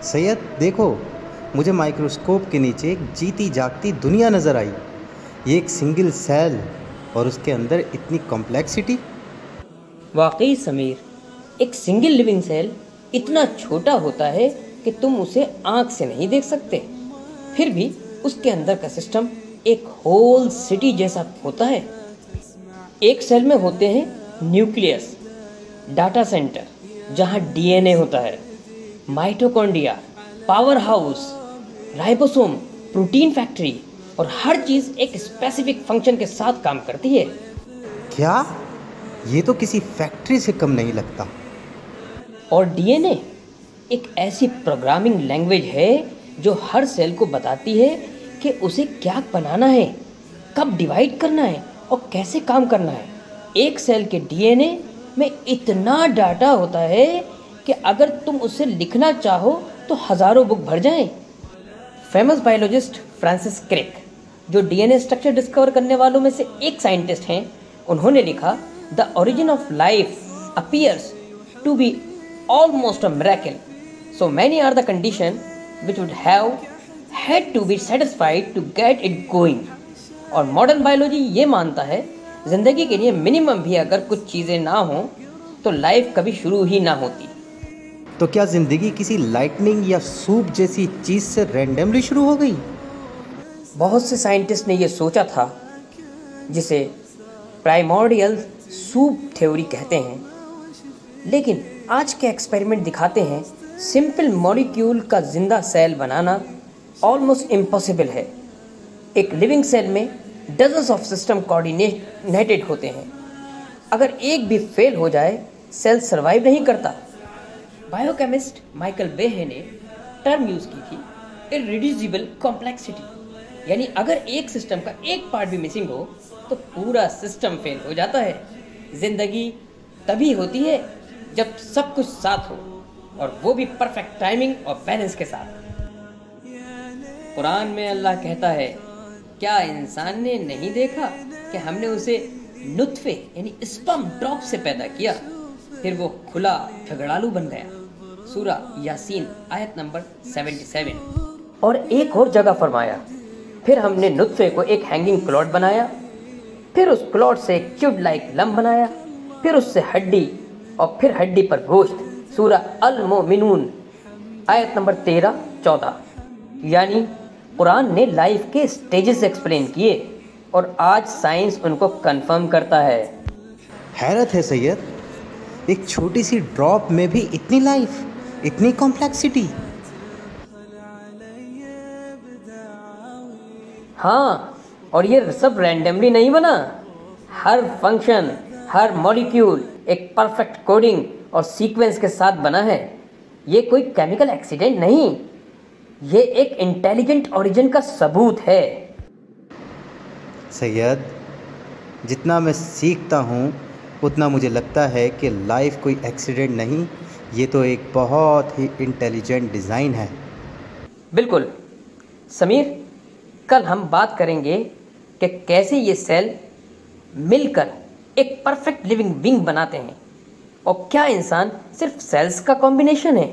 सैयद देखो, मुझे माइक्रोस्कोप के नीचे एक जीती जागती दुनिया नज़र आई। ये एक सिंगल सेल और उसके अंदर इतनी कॉम्प्लेक्सिटी। वाकई समीर, एक सिंगल लिविंग सेल इतना छोटा होता है कि तुम उसे आंख से नहीं देख सकते। फिर भी उसके अंदर का सिस्टम एक होल सिटी जैसा होता है। एक सेल में होते हैं न्यूक्लियस, डाटा सेंटर जहां डीएनए होता है, mitochondria, power house, ribosome, protein factory, और हर चीज़ एक स्पेसिफिक फंक्शन के साथ काम करती है। क्या? ये तो किसी फैक्ट्री से कम नहीं लगता। और डीएनए एक ऐसी प्रोग्रामिंग लैंग्वेज है जो हर सेल को बताती है कि उसे क्या बनाना है, कब डिवाइड करना है और कैसे काम करना है। एक सेल के डीएनए में इतना डाटा होता है कि अगर तुम उसे लिखना चाहो तो हज़ारों बुक भर जाएं। फेमस बायोलॉजिस्ट फ्रांसिस क्रिक, जो डीएनए स्ट्रक्चर डिस्कवर करने वालों में से एक साइंटिस्ट हैं, उन्होंने लिखा, the origin of life appears to be almost a miracle, so many are the condition which would have had to be satisfied to get it going। और मॉडर्न बायोलॉजी ये मानता है, ज़िंदगी के लिए मिनिमम भी अगर कुछ चीज़ें ना हों तो लाइफ कभी शुरू ही ना होती। तो क्या ज़िंदगी किसी लाइटनिंग या सूप जैसी चीज़ से रैंडमली शुरू हो गई? बहुत से साइंटिस्ट ने ये सोचा था, जिसे प्राइमोर्डियल सूप थ्योरी कहते हैं, लेकिन आज के एक्सपेरिमेंट दिखाते हैं सिंपल मॉलिक्यूल का जिंदा सेल बनाना ऑलमोस्ट इम्पॉसिबल है। एक लिविंग सेल में डजन्स ऑफ सिस्टम कोऑर्डिनेटेड होते हैं। अगर एक भी फेल हो जाए, सेल सरवाइव नहीं करता। बायोकेमिस्ट माइकल बेहे ने टर्म यूज़ की थी, इररिड्यूसिबल कॉम्प्लेक्सिटी, यानी अगर एक सिस्टम का एक पार्ट भी मिसिंग हो तो पूरा सिस्टम फेल हो जाता है। जिंदगी तभी होती है जब सब कुछ साथ हो, और वो भी परफेक्ट टाइमिंग और बैलेंस के साथ। कुरान में अल्लाह कहता है, क्या इंसान ने नहीं देखा कि हमने उसे नुत्फे यानी स्पर्म ड्रॉप से पैदा किया, फिर वो खुला झगड़ालू बन गया। सूरा यासीन आयत नंबर 77। और एक और जगह फरमाया, फिर हमने नुत्फे को एक हैंगिंग क्लॉट बनाया, फिर उस क्लॉट से एक ट्यूब लाइक लम्ब बनाया, फिर उससे हड्डी, और फिर हड्डी पर गोश्त। सूरा अल मोमिनून आयत नंबर 13-14। यानी कुरान ने लाइफ के स्टेजेस एक्सप्लेन किए और आज साइंस उनको कंफर्म करता है। हैरत है सैयद, एक छोटी सी ड्रॉप में भी इतनी लाइफ, इतनी कॉम्प्लेक्सिटी। हाँ, और ये सब रैंडमली नहीं बना। हर फंक्शन, हर मॉलिक्यूल एक परफेक्ट कोडिंग और सीक्वेंस के साथ बना है। ये कोई केमिकल एक्सीडेंट नहीं, ये एक इंटेलिजेंट ओरिजिन का सबूत है। सैयद, जितना मैं सीखता हूँ उतना मुझे लगता है कि लाइफ कोई एक्सीडेंट नहीं, ये तो एक बहुत ही इंटेलिजेंट डिज़ाइन है। बिल्कुल समीर, कल हम बात करेंगे कि कैसे ये सेल मिलकर एक परफेक्ट लिविंग बीइंग बनाते हैं, और क्या इंसान सिर्फ सेल्स का कॉम्बिनेशन है।